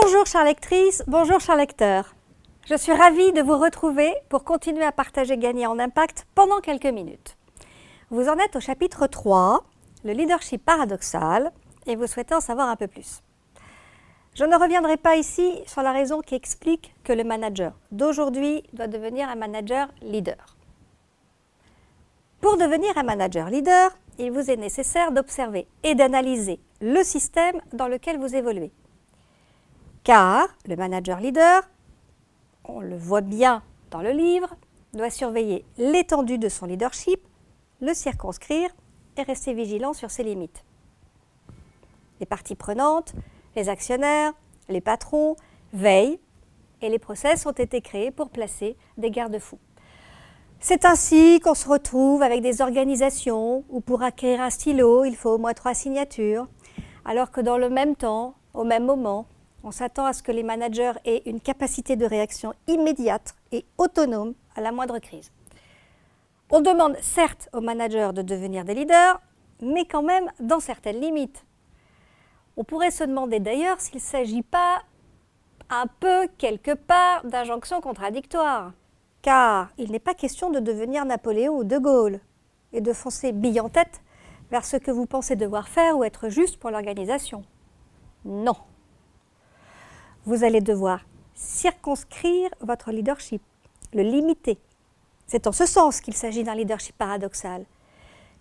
Bonjour chères lectrices, bonjour chers lecteurs. Je suis ravie de vous retrouver pour continuer à partager Gagner en impact pendant quelques minutes. Vous en êtes au chapitre 3, le leadership paradoxal, et vous souhaitez en savoir un peu plus. Je ne reviendrai pas ici sur la raison qui explique que le manager d'aujourd'hui doit devenir un manager leader. Pour devenir un manager leader, il vous est nécessaire d'observer et d'analyser le système dans lequel vous évoluez. Car le manager leader, on le voit bien dans le livre, doit surveiller l'étendue de son leadership, le circonscrire et rester vigilant sur ses limites. Les parties prenantes, les actionnaires, les patrons veillent et les process ont été créés pour placer des garde-fous. C'est ainsi qu'on se retrouve avec des organisations où pour acquérir un stylo, il faut au moins 3 signatures, alors que dans le même temps, au même moment, on s'attend à ce que les managers aient une capacité de réaction immédiate et autonome à la moindre crise. On demande certes aux managers de devenir des leaders, mais quand même dans certaines limites. On pourrait se demander d'ailleurs s'il ne s'agit pas un peu, quelque part, d'injonctions contradictoires. Car il n'est pas question de devenir Napoléon ou De Gaulle et de foncer bille en tête vers ce que vous pensez devoir faire ou être juste pour l'organisation. Non. Vous allez devoir circonscrire votre leadership, le limiter. C'est en ce sens qu'il s'agit d'un leadership paradoxal.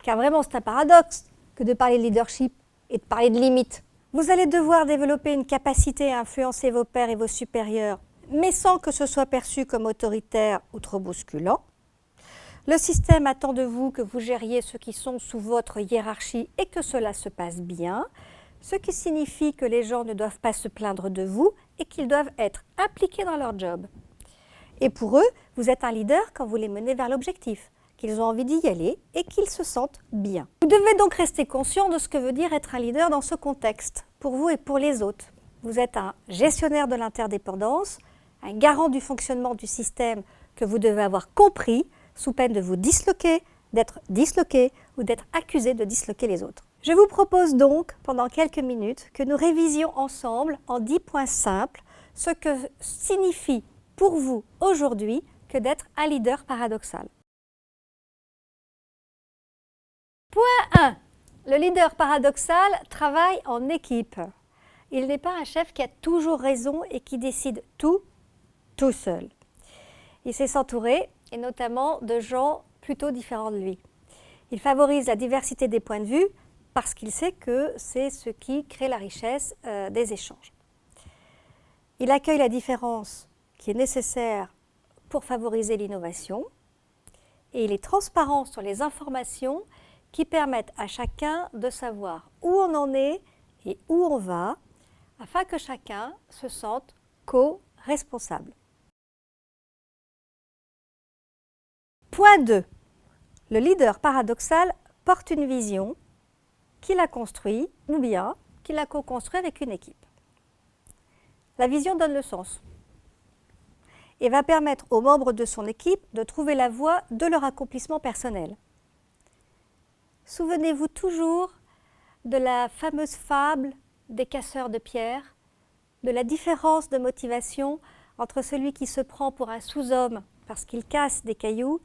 Car vraiment, c'est un paradoxe que de parler de leadership et de parler de limites. Vous allez devoir développer une capacité à influencer vos pairs et vos supérieurs, mais sans que ce soit perçu comme autoritaire ou trop bousculant. Le système attend de vous que vous gériez ceux qui sont sous votre hiérarchie et que cela se passe bien, ce qui signifie que les gens ne doivent pas se plaindre de vous et qu'ils doivent être impliqués dans leur job. Et pour eux, vous êtes un leader quand vous les menez vers l'objectif, qu'ils ont envie d'y aller et qu'ils se sentent bien. Vous devez donc rester conscient de ce que veut dire être un leader dans ce contexte, pour vous et pour les autres. Vous êtes un gestionnaire de l'interdépendance, un garant du fonctionnement du système que vous devez avoir compris sous peine de vous disloquer, d'être disloqué ou d'être accusé de disloquer les autres. Je vous propose donc, pendant quelques minutes, que nous révisions ensemble en 10 points simples ce que signifie pour vous aujourd'hui que d'être un leader paradoxal. Point 1. Le leader paradoxal travaille en équipe. Il n'est pas un chef qui a toujours raison et qui décide tout seul. Il sait s'entourer, et notamment de gens plutôt différents de lui. Il favorise la diversité des points de vue parce qu'il sait que c'est ce qui crée la richesse des échanges. Il accueille la différence qui est nécessaire pour favoriser l'innovation et il est transparent sur les informations qui permettent à chacun de savoir où on en est et où on va afin que chacun se sente co-responsable. Point 2. Le leader paradoxal porte une vision qu'il a construite ou bien qu'il a co-construit avec une équipe. La vision donne le sens et va permettre aux membres de son équipe de trouver la voie de leur accomplissement personnel. Souvenez-vous toujours de la fameuse fable des casseurs de pierres, de la différence de motivation entre celui qui se prend pour un sous-homme parce qu'il casse des cailloux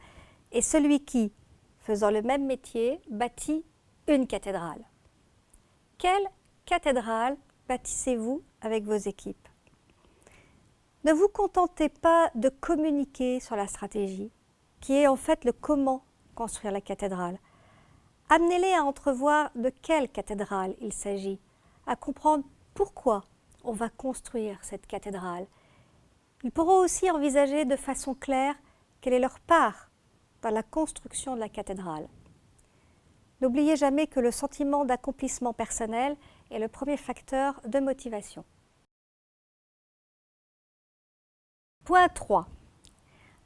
et celui qui, faisant le même métier, bâtit une cathédrale. Quelle cathédrale bâtissez-vous avec vos équipes? Ne vous contentez pas de communiquer sur la stratégie, qui est en fait le comment construire la cathédrale. Amenez-les à entrevoir de quelle cathédrale il s'agit, à comprendre pourquoi on va construire cette cathédrale. Ils pourront aussi envisager de façon claire quelle est leur part dans la construction de la cathédrale. N'oubliez jamais que le sentiment d'accomplissement personnel est le premier facteur de motivation. Point 3.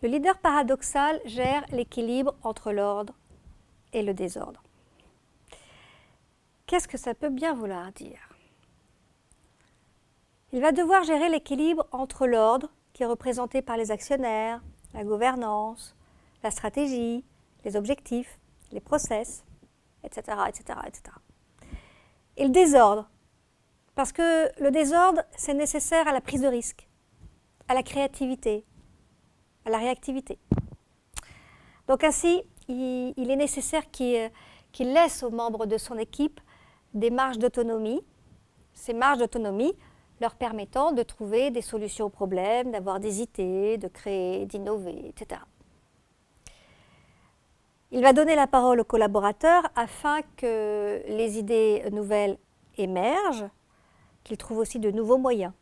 Le leader paradoxal gère l'équilibre entre l'ordre et le désordre. Qu'est-ce que ça peut bien vouloir dire? Il va devoir gérer l'équilibre entre l'ordre, qui est représenté par les actionnaires, la gouvernance, la stratégie, les objectifs, les process, etc., etc., etc. Et le désordre, Parce que le désordre, c'est nécessaire à la prise de risque, à la créativité, à la réactivité. Donc ainsi, il est nécessaire qu'il laisse aux membres de son équipe des marges d'autonomie, ces marges d'autonomie leur permettant de trouver des solutions aux problèmes, d'avoir des idées, de créer, d'innover, etc. Il va donner la parole aux collaborateurs afin que les idées nouvelles émergent, qu'ils trouvent aussi de nouveaux moyens.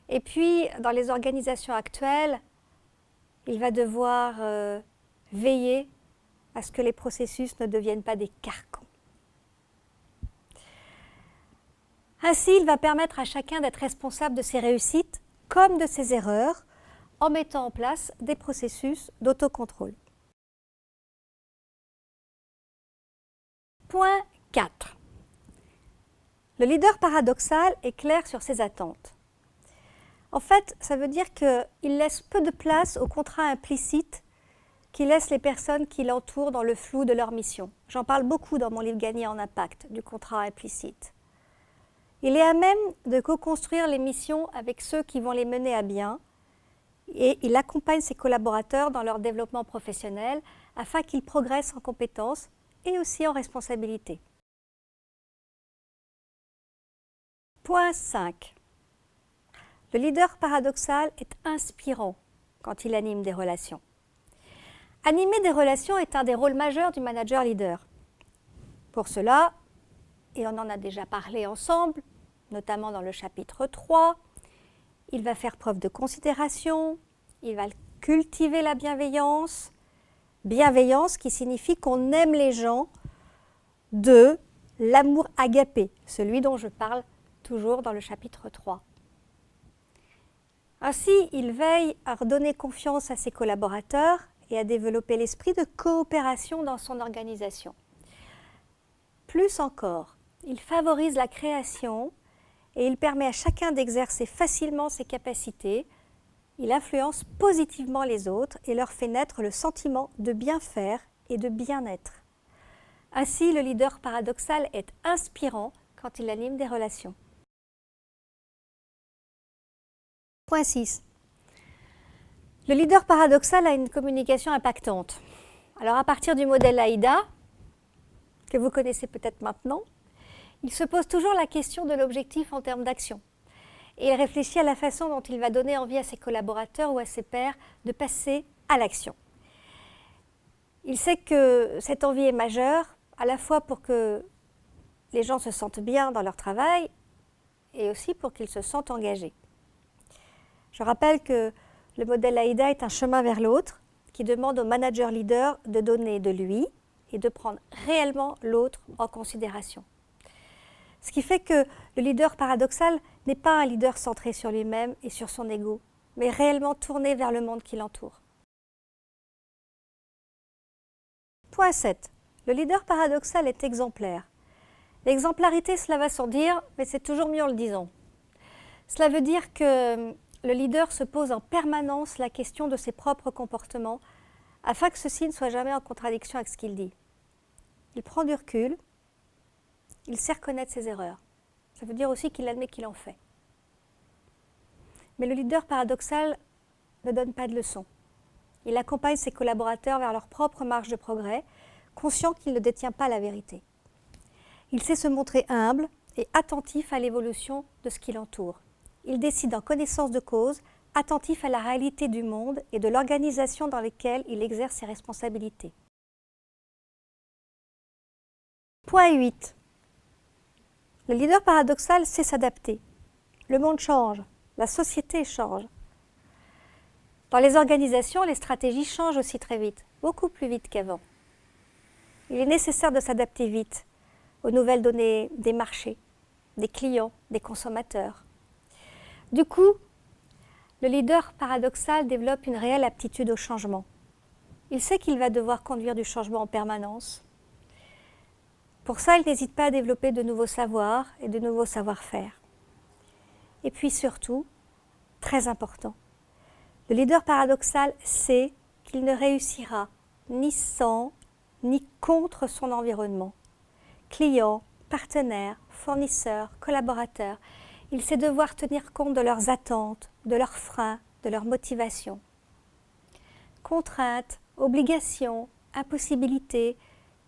Et puis, dans les organisations actuelles, il va devoir veiller à ce que les processus ne deviennent pas des carcans. Ainsi, il va permettre à chacun d'être responsable de ses réussites comme de ses erreurs en mettant en place des processus d'autocontrôle. Point 4. Le leader paradoxal est clair sur ses attentes. En fait, ça veut dire qu'il laisse peu de place au contrat implicite qui laisse les personnes qui l'entourent dans le flou de leur mission. J'en parle beaucoup dans mon livre Gagner en impact, du contrat implicite. Il est à même de co-construire les missions avec ceux qui vont les mener à bien et il accompagne ses collaborateurs dans leur développement professionnel afin qu'ils progressent en compétences et aussi en responsabilité. Point 5. Le leader paradoxal est inspirant quand il anime des relations. Animer des relations est un des rôles majeurs du manager leader. Pour cela, et on en a déjà parlé ensemble, notamment dans le chapitre 3, il va faire preuve de considération, il va cultiver la bienveillance qui signifie qu'on aime les gens de l'amour agapé, celui dont je parle toujours dans le chapitre 3. Ainsi, il veille à redonner confiance à ses collaborateurs et à développer l'esprit de coopération dans son organisation. Plus encore, il favorise la création et il permet à chacun d'exercer facilement ses capacités. Il influence positivement les autres et leur fait naître le sentiment de bien faire et de bien-être. Ainsi, le leader paradoxal est inspirant quand il anime des relations. Point 6. Le leader paradoxal a une communication impactante. Alors à partir du modèle AIDA, que vous connaissez peut-être maintenant, il se pose toujours la question de l'objectif en termes d'action. Et il réfléchit à la façon dont il va donner envie à ses collaborateurs ou à ses pairs de passer à l'action. Il sait que cette envie est majeure, à la fois pour que les gens se sentent bien dans leur travail et aussi pour qu'ils se sentent engagés. Je rappelle que le modèle AIDA est un chemin vers l'autre qui demande au manager leader de donner de lui et de prendre réellement l'autre en considération. Ce qui fait que le leader paradoxal n'est pas un leader centré sur lui-même et sur son ego, mais réellement tourné vers le monde qui l'entoure. Point 7. Le leader paradoxal est exemplaire. L'exemplarité, cela va sans dire, mais c'est toujours mieux en le disant. Cela veut dire que le leader se pose en permanence la question de ses propres comportements afin que ceux-ci ne soient jamais en contradiction avec ce qu'il dit. Il prend du recul, il sait reconnaître ses erreurs. Ça veut dire aussi qu'il admet qu'il en fait. Mais le leader paradoxal ne donne pas de leçons. Il accompagne ses collaborateurs vers leur propre marge de progrès, conscient qu'il ne détient pas la vérité. Il sait se montrer humble et attentif à l'évolution de ce qui l'entoure. Il décide en connaissance de cause, attentif à la réalité du monde et de l'organisation dans laquelle il exerce ses responsabilités. Point 8. Le leader paradoxal sait s'adapter. Le monde change, la société change. Dans les organisations, les stratégies changent aussi très vite, beaucoup plus vite qu'avant. Il est nécessaire de s'adapter vite aux nouvelles données des marchés, des clients, des consommateurs. Du coup, le leader paradoxal développe une réelle aptitude au changement. Il sait qu'il va devoir conduire du changement en permanence. Pour ça, il n'hésite pas à développer de nouveaux savoirs et de nouveaux savoir-faire. Et puis surtout, très important, le leader paradoxal sait qu'il ne réussira ni sans, ni contre son environnement. Clients, partenaires, fournisseurs, collaborateurs. Il sait devoir tenir compte de leurs attentes, de leurs freins, de leurs motivations. Contraintes, obligations, impossibilités,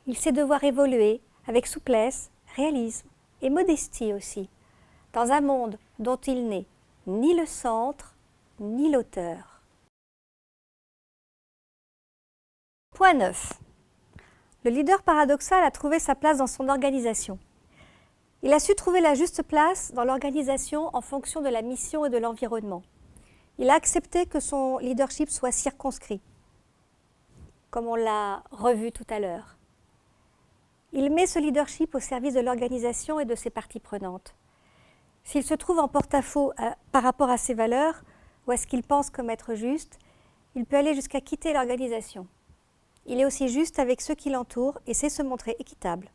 il sait devoir évoluer avec souplesse, réalisme et modestie aussi, dans un monde dont il n'est ni le centre, ni l'auteur. Point 9. Le leader paradoxal a trouvé sa place dans son organisation. Il a su trouver la juste place dans l'organisation en fonction de la mission et de l'environnement. Il a accepté que son leadership soit circonscrit, comme on l'a revu tout à l'heure. Il met ce leadership au service de l'organisation et de ses parties prenantes. S'il se trouve en porte-à-faux par rapport à ses valeurs, ou à ce qu'il pense comme être juste, il peut aller jusqu'à quitter l'organisation. Il est aussi juste avec ceux qui l'entourent et sait se montrer équitable.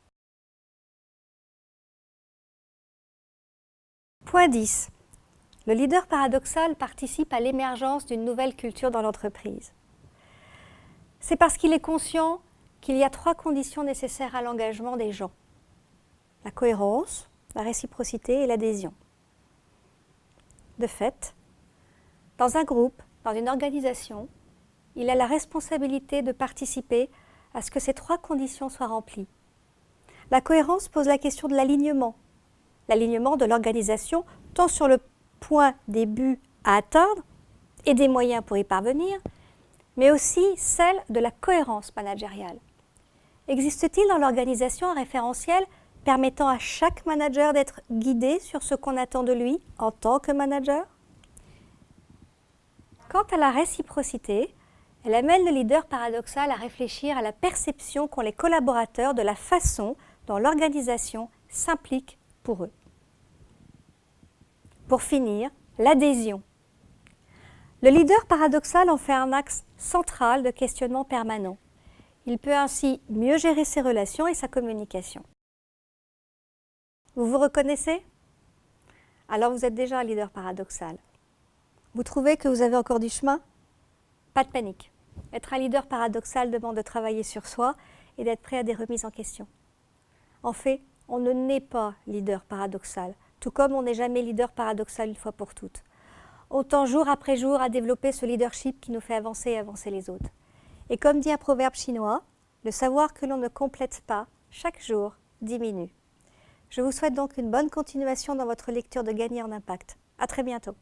Point 10. Le leader paradoxal participe à l'émergence d'une nouvelle culture dans l'entreprise. C'est parce qu'il est conscient qu'il y a 3 conditions nécessaires à l'engagement des gens. La cohérence, la réciprocité et l'adhésion. De fait, dans un groupe, dans une organisation, il a la responsabilité de participer à ce que ces 3 conditions soient remplies. La cohérence pose la question de l'alignement de l'organisation, tant sur le point des buts à atteindre et des moyens pour y parvenir, mais aussi celle de la cohérence managériale. Existe-t-il dans l'organisation un référentiel permettant à chaque manager d'être guidé sur ce qu'on attend de lui en tant que manager? Quant à la réciprocité, elle amène le leader paradoxal à réfléchir à la perception qu'ont les collaborateurs de la façon dont l'organisation s'implique pour eux. Pour finir, l'adhésion. Le leader paradoxal en fait un axe central de questionnement permanent. Il peut ainsi mieux gérer ses relations et sa communication. Vous vous reconnaissez? Alors vous êtes déjà un leader paradoxal. Vous trouvez que vous avez encore du chemin? Pas de panique. Être un leader paradoxal demande de travailler sur soi et d'être prêt à des remises en question. En fait, on ne naît pas leader paradoxal, tout comme on n'est jamais leader paradoxal une fois pour toutes. On tend jour après jour à développer ce leadership qui nous fait avancer et avancer les autres. Et comme dit un proverbe chinois, le savoir que l'on ne complète pas, chaque jour, diminue. Je vous souhaite donc une bonne continuation dans votre lecture de Gagner en impact. À très bientôt.